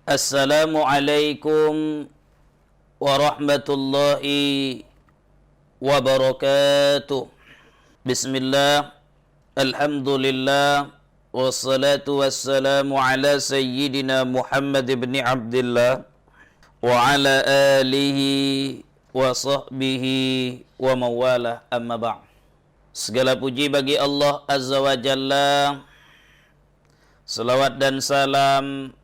Assalamualaikum warahmatullahi wabarakatuh. Bismillah, alhamdulillah, wassalatu wassalamu ala sayyidina Muhammad ibn Abdullah wa ala alihi wa sahbihi wa mawalah, amma ba'd. Segala puji bagi Allah Azza wa Jalla. Salawat dan salam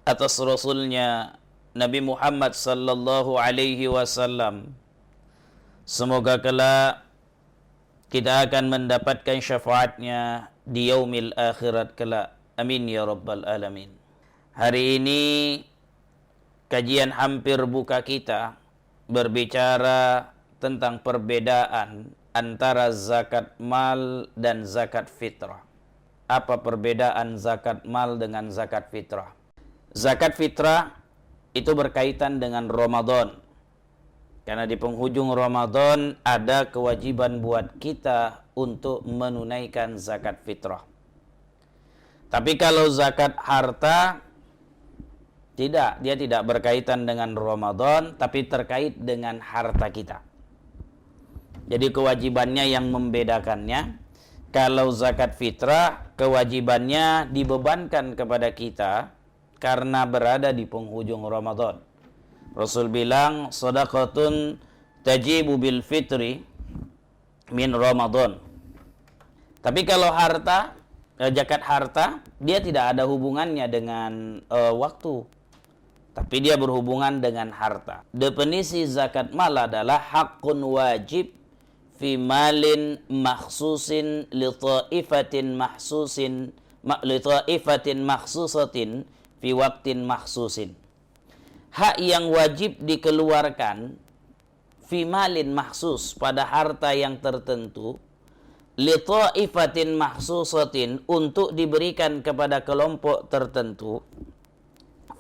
atas Rasulnya Nabi Muhammad sallallahu alaihi wasallam. Semoga kelak kita akan mendapatkan syafaatnya di yaumil akhirat kelak. Amin ya rabbal alamin. Hari ini kajian hampir buka kita berbicara tentang perbedaan antara zakat mal dan zakat fitrah. Apa perbedaan zakat mal dengan zakat fitrah? Zakat fitrah itu berkaitan dengan Ramadan. Karena di penghujung Ramadan ada kewajiban buat kita untuk menunaikan zakat fitrah. Tapi kalau zakat harta, tidak, dia tidak berkaitan dengan Ramadan, tapi terkait dengan harta kita. Jadi kewajibannya yang membedakannya, kalau zakat fitrah kewajibannya dibebankan kepada kita karena berada di penghujung Ramadan. Rasul bilang, sadaqatun tajibu bil fitri min Ramadan. Tapi kalau harta, zakat harta, dia tidak ada hubungannya dengan waktu. Tapi dia berhubungan dengan harta. Definisi zakat mal adalah haqqun wajib fi malin makhsusin li ta'ifatin makhsusatin fi waktin makhsusin. Hak yang wajib dikeluarkan fi malin mahsus, pada harta yang tertentu, li ta'ifatin mahsusatin, untuk diberikan kepada kelompok tertentu,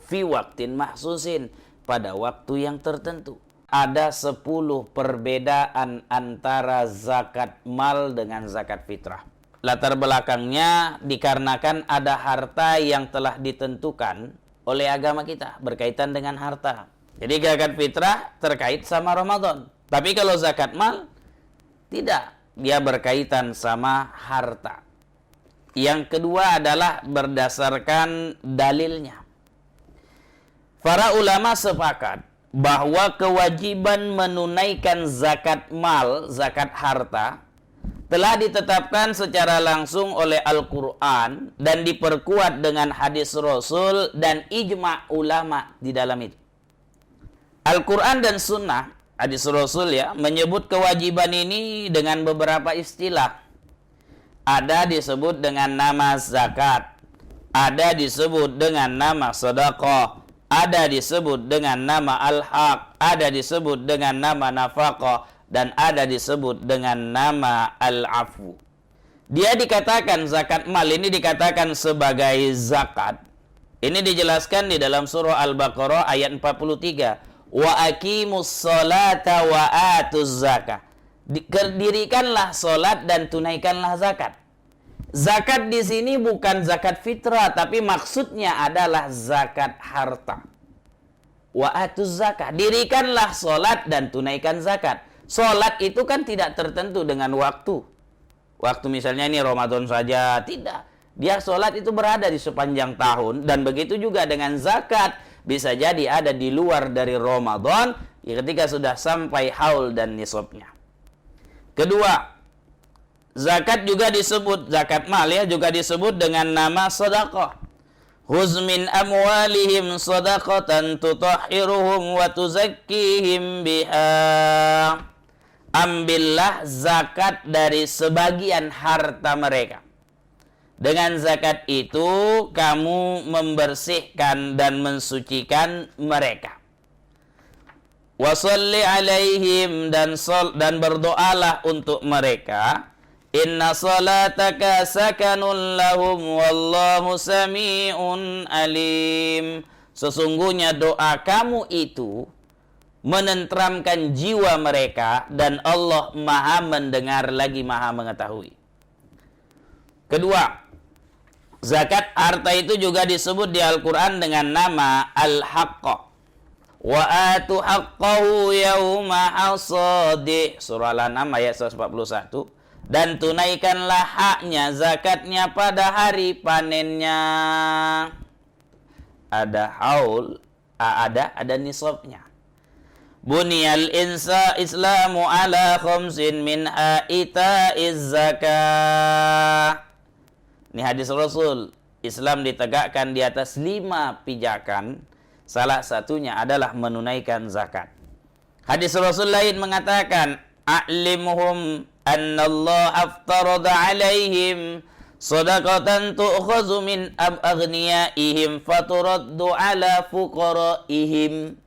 fi waktin mahsusin, pada waktu yang tertentu. Ada 10 perbedaan antara zakat mal dengan zakat fitrah. Latar belakangnya dikarenakan ada harta yang telah ditentukan oleh agama kita berkaitan dengan harta. Jadi zakat fitrah terkait sama Ramadan. Tapi kalau zakat mal tidak, dia berkaitan sama harta. Yang kedua adalah berdasarkan dalilnya. Para ulama sepakat bahwa kewajiban menunaikan zakat mal, zakat harta, telah ditetapkan secara langsung oleh Al-Quran dan diperkuat dengan hadis Rasul dan ijma' ulama di dalam itu. Al-Quran dan Sunnah, hadis Rasul ya, menyebut kewajiban ini dengan beberapa istilah. Ada disebut dengan nama zakat, ada disebut dengan nama sedekah, ada disebut dengan nama al-haq, ada disebut dengan nama nafaqah, dan ada disebut dengan nama al-afu. Dia dikatakan zakat mal ini dikatakan sebagai zakat. Ini dijelaskan di dalam surah Al-Baqarah ayat 43. Wa aqimus salata wa atuz zakah. Dirikanlah solat dan tunaikanlah zakat. Zakat di sini bukan zakat fitrah, tapi maksudnya adalah zakat harta. Wa atuz zakah. Dirikanlah solat dan tunaikan zakat. Solat itu kan tidak tertentu dengan waktu. Waktu misalnya ini Ramadan saja, tidak. Dia solat itu berada di sepanjang tahun. Dan begitu juga dengan zakat. Bisa jadi ada di luar dari Ramadan ketika sudah sampai haul dan nisabnya. Kedua, zakat juga disebut, zakat mal ya, juga disebut dengan nama sedekah. Khuz min amwalihim sadaqatan tutahhiruhum wa tuzakkihim biha. Ambillah zakat dari sebagian harta mereka. Dengan zakat itu kamu membersihkan dan mensucikan mereka. Wasalli alaihim, dan berdoalah untuk mereka. Inna salataka sakanun lahum wallahu sami'un alim. Sesungguhnya doa kamu itu menenteramkan jiwa mereka, dan Allah maha mendengar lagi maha mengetahui. Kedua, Zakat harta itu juga disebut di Al-Quran dengan nama al-haqqa. Wa atu haqqahu yawma hasadi. Surah Al-An'am ayat 141. Dan tunaikanlah haknya, zakatnya pada hari panennya. Ada haul, ada nisabnya. Buniyal islamu ala khamsin minha ita'iz zakah. Ini hadis Rasul. Islam ditegakkan di atas 5 pijakan. Salah satunya adalah menunaikan zakat. Hadis Rasul lain mengatakan, a'limhum annallaha aftarada alaihim sadaqatan tu'khazu min aghniyaihim faturaddu ala fuqaraihim.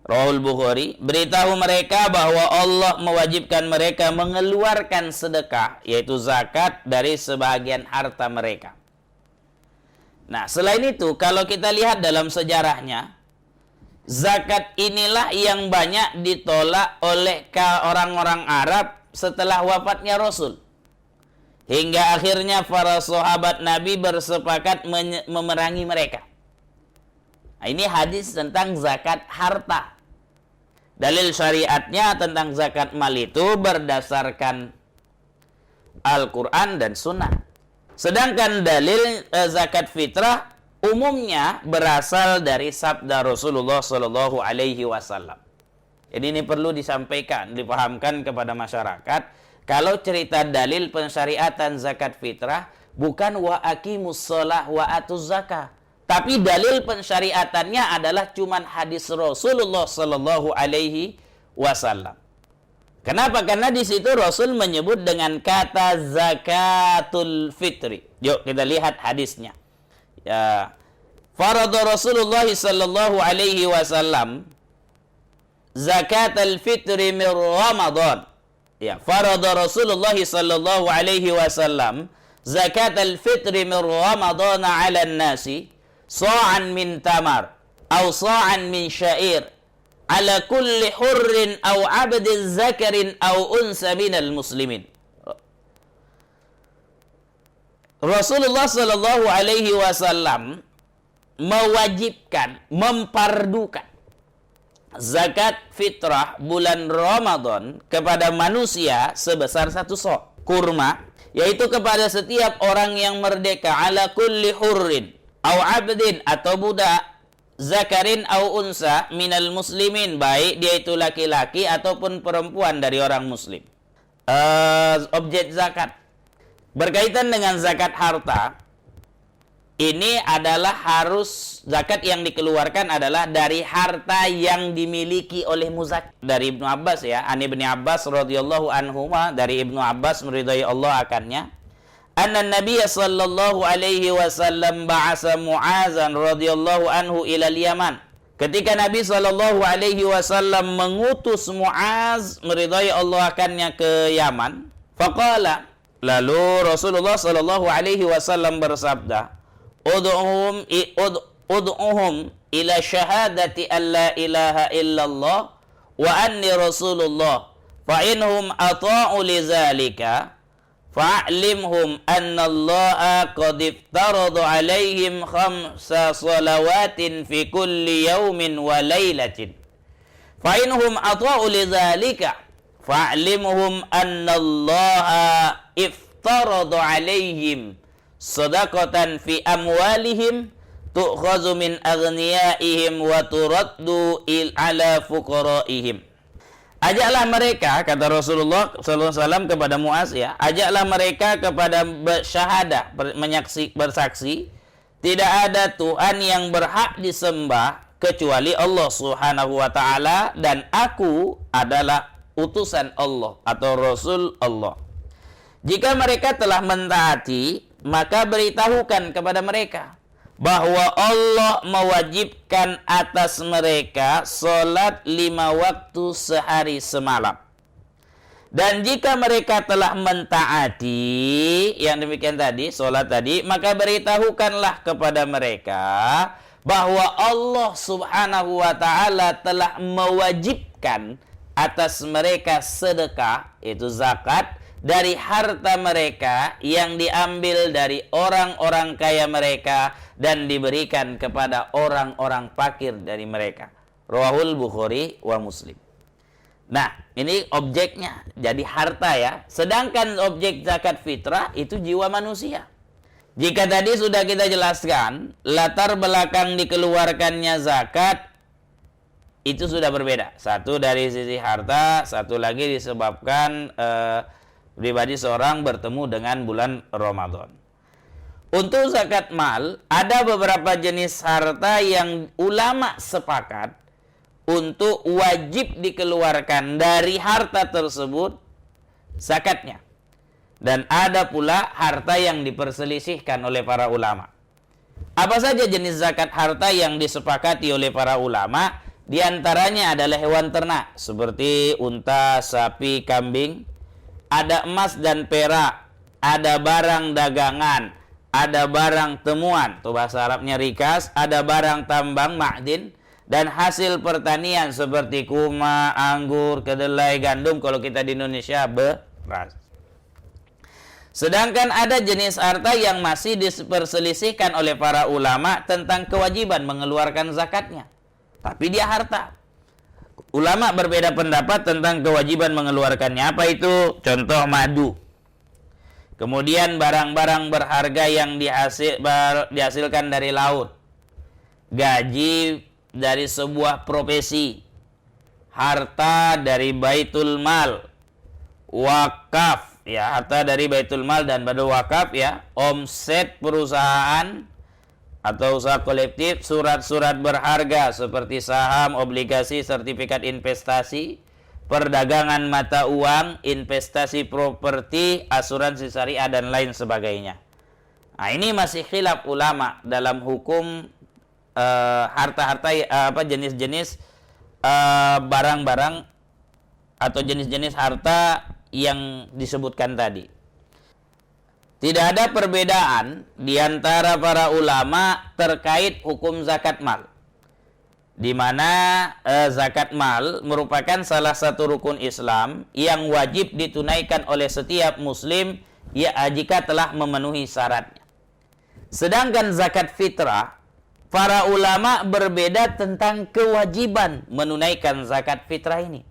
Rawahul Bukhari. Beritahu mereka bahwa Allah mewajibkan mereka mengeluarkan sedekah, yaitu zakat, dari sebagian harta mereka. Nah, selain itu, kalau kita lihat dalam sejarahnya, zakat inilah yang banyak ditolak oleh orang-orang Arab setelah wafatnya Rasul. Hingga akhirnya para sahabat Nabi bersepakat memerangi mereka. Nah, ini hadis tentang zakat harta. Dalil syariatnya tentang zakat mal itu berdasarkan Al-Quran dan Sunnah. Sedangkan dalil zakat fitrah umumnya berasal dari sabda Rasulullah Shallallahu Alaihi Wasallam. Jadi ini perlu disampaikan, dipahamkan kepada masyarakat. Kalau cerita dalil pensyariatan zakat fitrah bukan wa aqimus shalah wa atuz zakah. Tapi dalil pensyariatannya adalah cuman hadis Rasulullah Sallallahu Alaihi Wasallam. Kenapa? Karena di situ Rasul menyebut dengan kata zakatul fitri. Yuk kita lihat hadisnya. Ya, farada Rasulullah Sallallahu Alaihi Wasallam zakatul fitri min Ramadan. Ya, farada Rasulullah Sallallahu Alaihi Wasallam zakatul fitri min Ramadan 'ala an-nasi sa'an min tamar atau sa'an min syair ala kulli hurrin aw 'abdin zakarin aw unsa minal muslimin. Rasulullah sallallahu alaihi wasallam mewajibkan, mempardukan zakat fitrah bulan Ramadan kepada manusia sebesar 1 sok kurma, yaitu kepada setiap orang yang merdeka, ala kulli hurrin au abdin, atau budak, zakarin au unsa minal muslimin, baik dia itu laki-laki ataupun perempuan dari orang muslim. Objek zakat berkaitan dengan zakat harta ini adalah harus zakat yang dikeluarkan adalah dari harta yang dimiliki oleh muzak. Dari Ibnu Abbas, ya, An Ibnu Abbas radhiyallahu anhuma, dari Ibnu Abbas meridai Allah akannya, anna Nabi sallallahu alaihi wasallam ba'asa Mu'azan radhiyallahu anhu ila Yaman. Ketika Nabi sallallahu alaihi wasallam mengutus Mu'az meridai Allah akannya ke Yaman, faqala, lalu Rasulullah sallallahu alaihi wasallam bersabda, ud'uhum ila syahadati an la ilaha illallah wa anni rasulullah fa inhum ata'u lidzalika fa'limhum anna allaha qad iftarada alaihim 5 salawatin fi kulli yawmin wa laylatin fa inhum ata'u lidzalika fa'limhum anna allaha iftarada alaihim sadaqatan fi amwalihim tu'khazu min aghniyaihim wa turaddu ala fuqaraihim. Ajaklah mereka, kata Rasulullah SAW kepada Mu'az, ya, ajaklah mereka kepada syahadah, bersaksi, tidak ada Tuhan yang berhak disembah kecuali Allah Subhanahu wa ta'ala, dan aku adalah utusan Allah atau Rasul Allah. Jika mereka telah mentaati, maka beritahukan kepada mereka bahwa Allah mewajibkan atas mereka solat 5 waktu sehari semalam. Dan jika mereka telah mentaati yang demikian tadi, solat tadi, maka beritahukanlah kepada mereka bahwa Allah Subhanahu wa ta'ala telah mewajibkan atas mereka sedekah, itu zakat, dari harta mereka yang diambil dari orang-orang kaya mereka dan diberikan kepada orang-orang fakir dari mereka. Rawahul Bukhari wa Muslim. Nah, ini objeknya jadi harta ya. Sedangkan objek zakat fitrah itu jiwa manusia. Jika tadi sudah kita jelaskan latar belakang dikeluarkannya zakat itu sudah berbeda. Satu dari sisi harta, satu lagi disebabkan pribadi seorang bertemu dengan bulan Ramadan. Untuk zakat mal, ada beberapa jenis harta yang ulama sepakat untuk wajib dikeluarkan dari harta tersebut zakatnya. Dan ada pula harta yang diperselisihkan oleh para ulama. Apa saja jenis zakat harta yang disepakati oleh para ulama? Di antaranya adalah hewan ternak seperti unta, sapi, kambing. Ada emas dan perak, ada barang dagangan, ada barang temuan, itu bahasa Arabnya rikas, ada barang tambang, ma'din, dan hasil pertanian seperti kurma, anggur, kedelai, gandum, kalau kita di Indonesia beras. Sedangkan ada jenis harta yang masih diperselisihkan oleh para ulama tentang kewajiban mengeluarkan zakatnya. Tapi dia harta. Ulama berbeda pendapat tentang kewajiban mengeluarkannya. Apa itu? Contoh madu. Kemudian barang-barang berharga yang dihasilkan dari laut. Gaji dari sebuah profesi. Harta dari baitul mal. Wakaf. Ya, harta dari baitul mal dan pada wakaf ya. Omset perusahaan atau usaha kolektif, surat-surat berharga seperti saham, obligasi, sertifikat investasi, perdagangan mata uang, investasi properti, asuransi syariah dan lain sebagainya. Nah, ini masih khilaf ulama dalam hukum harta-harta jenis-jenis barang-barang atau jenis-jenis harta yang disebutkan tadi. Tidak ada perbedaan di antara para ulama terkait hukum zakat mal. Di mana zakat mal merupakan salah satu rukun Islam yang wajib ditunaikan oleh setiap muslim ya jika telah memenuhi syaratnya. Sedangkan zakat fitrah, para ulama berbeda tentang kewajiban menunaikan zakat fitrah ini.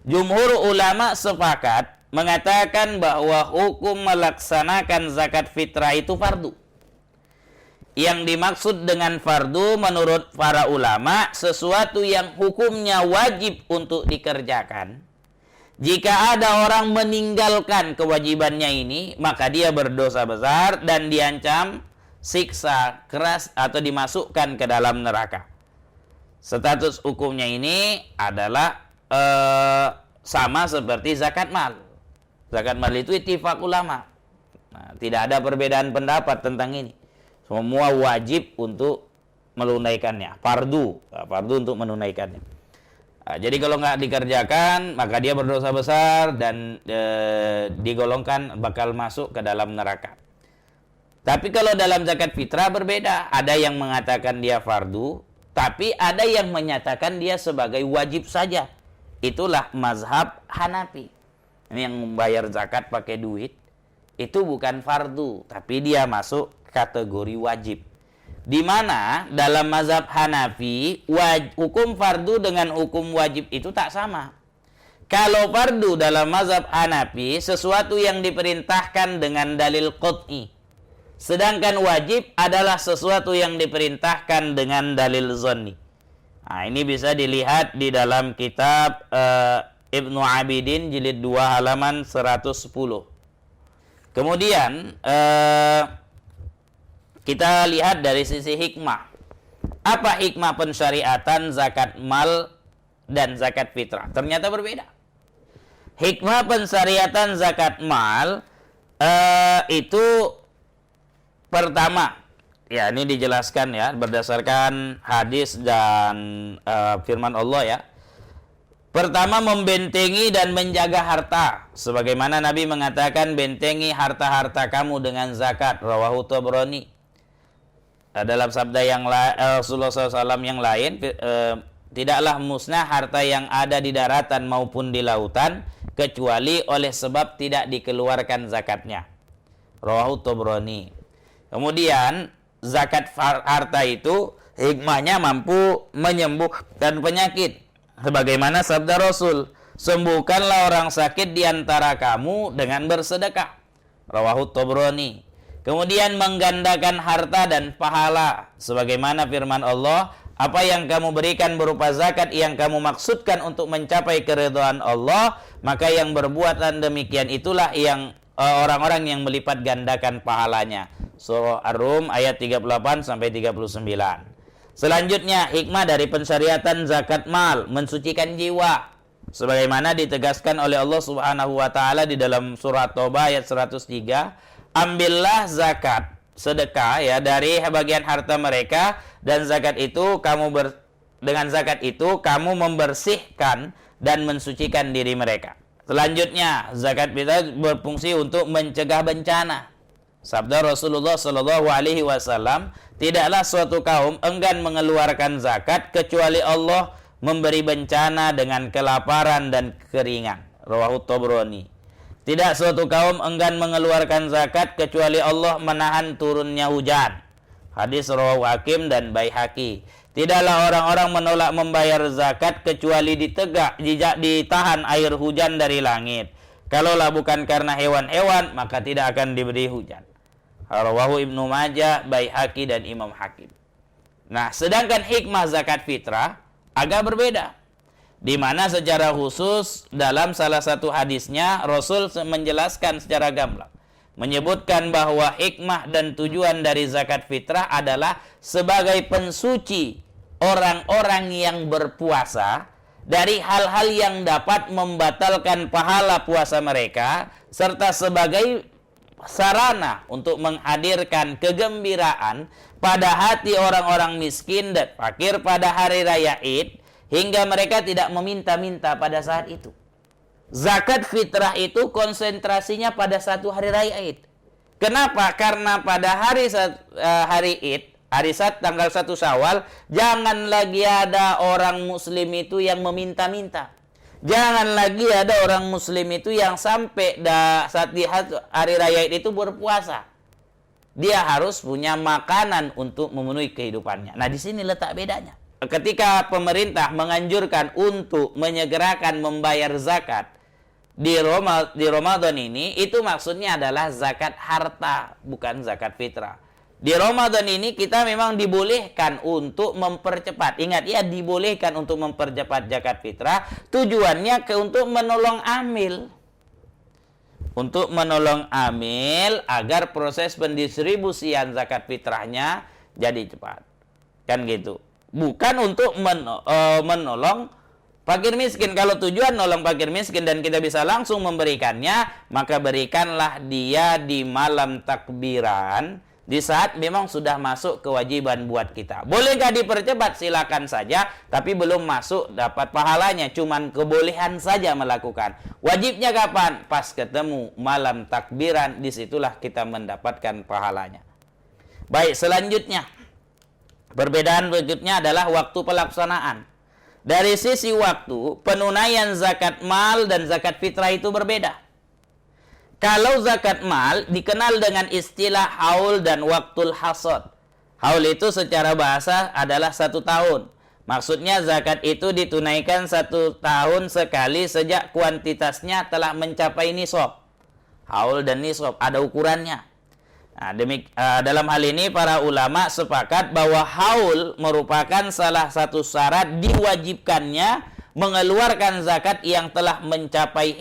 Jumhur ulama sepakat mengatakan bahwa hukum melaksanakan zakat fitrah itu fardu. Yang dimaksud dengan fardu menurut para ulama sesuatu yang hukumnya wajib untuk dikerjakan. Jika ada orang meninggalkan kewajibannya ini, maka dia berdosa besar dan diancam siksa keras atau dimasukkan ke dalam neraka. Status hukumnya ini adalah sama seperti zakat mal. Zakat mal itu ittifaq ulama. Nah, tidak ada perbedaan pendapat tentang ini. Semua wajib untuk menunaikannya. Fardu untuk menunaikannya. Nah, jadi kalau nggak dikerjakan, maka dia berdosa besar dan digolongkan bakal masuk ke dalam neraka. Tapi kalau dalam zakat fitrah berbeda. Ada yang mengatakan dia fardu, tapi ada yang menyatakan dia sebagai wajib saja. Itulah mazhab Hanafi. Ini yang membayar zakat pakai duit, itu bukan fardu, tapi dia masuk kategori wajib. Di mana dalam mazhab Hanafi, hukum fardu dengan hukum wajib itu tak sama. Kalau fardu dalam mazhab Hanafi, sesuatu yang diperintahkan dengan dalil qat'i. Sedangkan wajib adalah sesuatu yang diperintahkan dengan dalil zanni. Nah, ini bisa dilihat di dalam kitab Ibnu Abidin jilid 2 halaman 110. Kemudian kita lihat dari sisi hikmah. Apa hikmah pensyariatan zakat mal dan zakat fitrah? Ternyata berbeda. Hikmah pensyariatan zakat mal itu pertama, ya ini dijelaskan ya berdasarkan hadis dan firman Allah ya. Pertama, membentengi dan menjaga harta. Sebagaimana Nabi mengatakan, bentengi harta-harta kamu dengan zakat. Rawahu Tabrani. Dalam sabda yang Rasulullah SAW yang lain, tidaklah musnah harta yang ada di daratan maupun di lautan, kecuali oleh sebab tidak dikeluarkan zakatnya. Rawahu Tabrani. Kemudian zakat harta itu hikmahnya mampu menyembuhkan penyakit. Sebagaimana sabda Rasul, sembuhkanlah orang sakit di antara kamu dengan bersedekah. Rawahu Tabrani. Kemudian menggandakan harta dan pahala. Sebagaimana firman Allah, apa yang kamu berikan berupa zakat yang kamu maksudkan untuk mencapai keridhaan Allah, maka yang berbuatan demikian itulah yang orang-orang yang melipat gandakan pahalanya. Surah Ar-Rum ayat 38 sampai 39. Selanjutnya, hikmah dari pensyariatan zakat mal, mensucikan jiwa. Sebagaimana ditegaskan oleh Allah Subhanahu wa taala di dalam surah Taubah ayat 103, ambillah zakat, sedekah ya dari bagian harta mereka, dan zakat itu dengan zakat itu kamu membersihkan dan mensucikan diri mereka. Selanjutnya, zakat fitrah berfungsi untuk mencegah bencana. Sabda Rasulullah Shallallahu Alaihi Wasallam, tidaklah suatu kaum enggan mengeluarkan zakat kecuali Allah memberi bencana dengan kelaparan dan kekeringan. Rawahu Tabrani. Tidak suatu kaum enggan mengeluarkan zakat kecuali Allah menahan turunnya hujan. Hadis rawahu Hakim dan Baihaqi. Tidaklah orang-orang menolak membayar zakat kecuali ditahan air hujan dari langit. Kalaulah bukan karena hewan-hewan, maka tidak akan diberi hujan. Rawahu Ibnu Majah, Baihaqi dan Imam Hakim. Nah, sedangkan hikmah zakat fitrah agak berbeda. Di mana secara khusus dalam salah satu hadisnya Rasul menjelaskan secara gamblang, menyebutkan bahwa hikmah dan tujuan dari zakat fitrah adalah sebagai pensuci orang-orang yang berpuasa dari hal-hal yang dapat membatalkan pahala puasa mereka, serta sebagai sarana untuk menghadirkan kegembiraan pada hati orang-orang miskin dan fakir pada hari raya Id, hingga mereka tidak meminta-minta pada saat itu. Zakat fitrah itu konsentrasinya pada satu hari raya Id. Kenapa? Karena pada hari Id, hari tanggal 1 Syawal, jangan lagi ada orang muslim itu yang meminta-minta. Jangan lagi ada orang muslim itu yang sampai saat di hari raya Id itu berpuasa. Dia harus punya makanan untuk memenuhi kehidupannya. Nah, di sini letak bedanya. Ketika pemerintah menganjurkan untuk menyegerakan membayar zakat di Ramadan ini, itu maksudnya adalah zakat harta, bukan zakat fitrah. Di Ramadan ini kita memang dibolehkan untuk mempercepat. Ingat ya, dibolehkan untuk mempercepat zakat fitrah. Tujuannya untuk menolong amil. Untuk menolong amil agar proses pendistribusian zakat fitrahnya jadi cepat. Kan gitu. Bukan untuk menolong fakir miskin. Kalau tujuan nolong fakir miskin dan kita bisa langsung memberikannya, maka berikanlah dia di malam takbiran, di saat memang sudah masuk kewajiban buat kita. Bolehkah dipercepat? Silakan saja, tapi belum masuk dapat pahalanya, cuman kebolehan saja melakukan. Wajibnya kapan? Pas ketemu malam takbiran, disitulah kita mendapatkan pahalanya. Baik, selanjutnya, perbedaan berikutnya adalah waktu pelaksanaan. Dari sisi waktu, penunaian zakat mal dan zakat fitrah itu berbeda. Kalau zakat mal dikenal dengan istilah haul dan waktul hasad. Haul itu secara bahasa adalah 1 tahun. Maksudnya zakat itu ditunaikan 1 tahun sekali sejak kuantitasnya telah mencapai nisab. Haul dan nisab ada ukurannya. Nah, dalam hal ini para ulama sepakat bahwa haul merupakan salah satu syarat diwajibkannya mengeluarkan zakat yang telah mencapai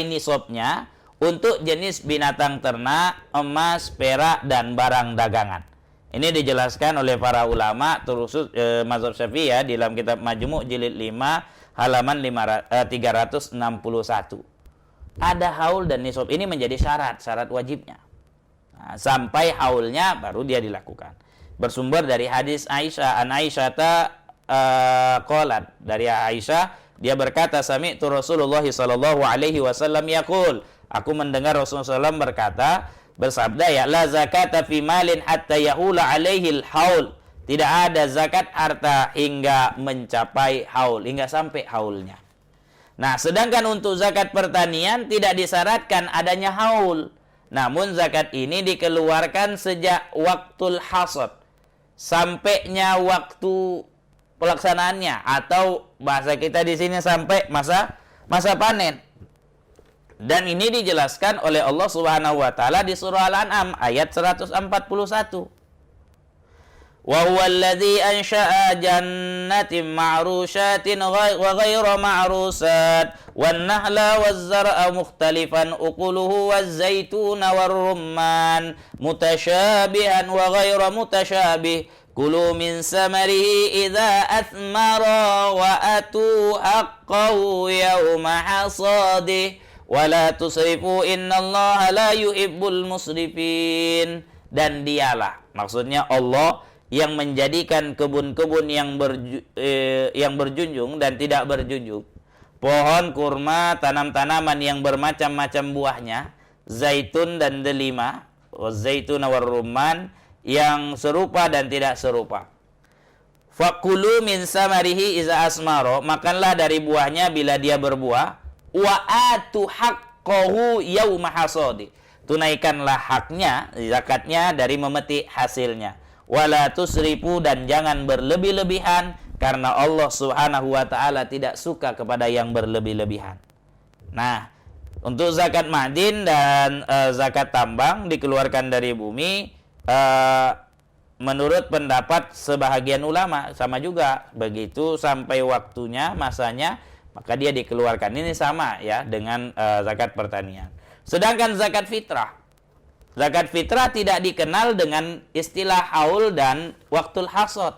nisabnya untuk jenis binatang ternak, emas, perak, dan barang dagangan. Ini dijelaskan oleh para ulama terusus mazhab Syafi'i ya, di dalam kitab Majmu' jilid 5 halaman 361. Ada haul dan nisab, ini menjadi syarat wajibnya. Nah, sampai haulnya baru dia dilakukan. Bersumber dari hadis Aisyah, an Aisyah qalat, dari Aisyah dia berkata, sami'tu Rasulullah sallallahu alaihi wasallam yaqul, aku mendengar Rasulullah SAW berkata, bersabda ya, la zakata fi malin hatta yahula alaihi al-haul. Tidak ada zakat harta hingga mencapai haul, hingga sampai haulnya. Nah, sedangkan untuk zakat pertanian tidak disyaratkan adanya haul. Namun zakat ini dikeluarkan sejak waktul hasad, sampainya waktu pelaksanaannya, atau bahasa kita di sini sampai masa panen. Dan ini dijelaskan oleh Allah Subhanahu wa taala di surah Al-An'am ayat 141. Wa huwa alladzi ansha'a jannatin ma'rushatin wa ghayra ma'rusat wan nahla waz zar'a mukhtalifan ukuluhu waz zaituna war rumman mutasyabihan wa ghayra mutasyabih kulu min samarihi idza athmara wa atu haqqahu yawma hasadih wala tusrifu innallaha la yuhibbul musrifin. Dan dialah, maksudnya Allah, yang menjadikan kebun-kebun yang berjunjung dan tidak berjunjung, pohon kurma, tanam-tanaman yang bermacam-macam buahnya, zaitun dan delima, zaitun war rumman, yang serupa dan tidak serupa. Fakulu min samarihi iza asmaro, makanlah dari buahnya bila dia berbuah. Wa atu haqqahu yauma hasadi, tunaikanlah haknya, zakatnya dari memetik hasilnya. Wala tusrifu, dan jangan berlebih-lebihan, karena Allah Subhanahu wa taala tidak suka kepada yang berlebih-lebihan. Nah, untuk zakat ma'din dan zakat tambang dikeluarkan dari bumi, menurut pendapat sebahagian ulama sama juga, begitu sampai waktunya, masanya, maka dia dikeluarkan. Ini sama ya dengan zakat pertanian. Sedangkan zakat fitrah tidak dikenal dengan istilah haul dan waktul hasad.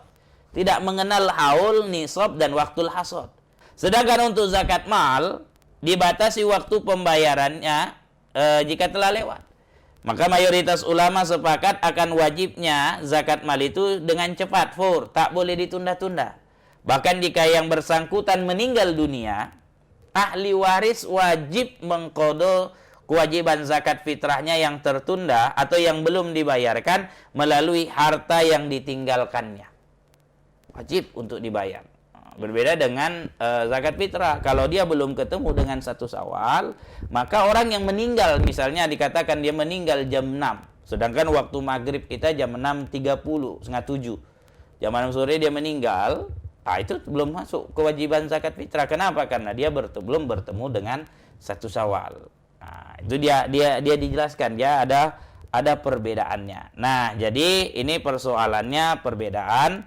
Tidak mengenal haul, nisab, dan waktul hasad. Sedangkan untuk zakat mal dibatasi waktu pembayarannya jika telah lewat. Maka mayoritas ulama sepakat akan wajibnya zakat mal itu dengan cepat, fur, tak boleh ditunda-tunda. Bahkan jika yang bersangkutan meninggal dunia, ahli waris wajib mengqadha kewajiban zakat fitrahnya yang tertunda atau yang belum dibayarkan melalui harta yang ditinggalkannya. Wajib untuk dibayar. Berbeda dengan zakat fitrah. Kalau dia belum ketemu dengan 1 Syawal, maka orang yang meninggal, misalnya dikatakan dia meninggal jam 6, sedangkan waktu maghrib kita jam 6.30, setengah 7. Jam 6 sore dia meninggal, itu belum masuk kewajiban zakat fitrah. Kenapa? Karena dia belum bertemu dengan 1 Syawal. Nah, itu dia dijelaskan ya, ada perbedaannya. Nah, jadi ini persoalannya perbedaan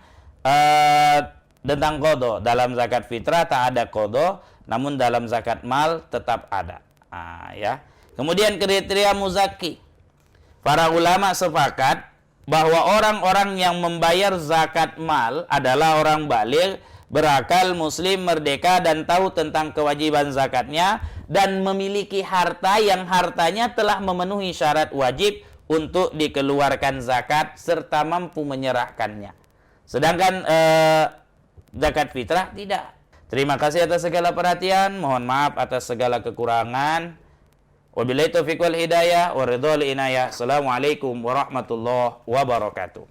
tentang qadha. Dalam zakat fitrah tak ada qadha, namun dalam zakat mal tetap ada. Ya. Kemudian kriteria muzakki. Para ulama sepakat bahwa orang-orang yang membayar zakat mal adalah orang baligh, berakal, muslim, merdeka, dan tahu tentang kewajiban zakatnya, dan memiliki harta yang hartanya telah memenuhi syarat wajib untuk dikeluarkan zakat serta mampu menyerahkannya. Sedangkan zakat fitrah tidak. Terima kasih atas segala perhatian, mohon maaf atas segala kekurangan. Wabillahi taufiq wal hidayah wa ridhal inayah. Assalamualaikum warahmatullahi wabarakatuh.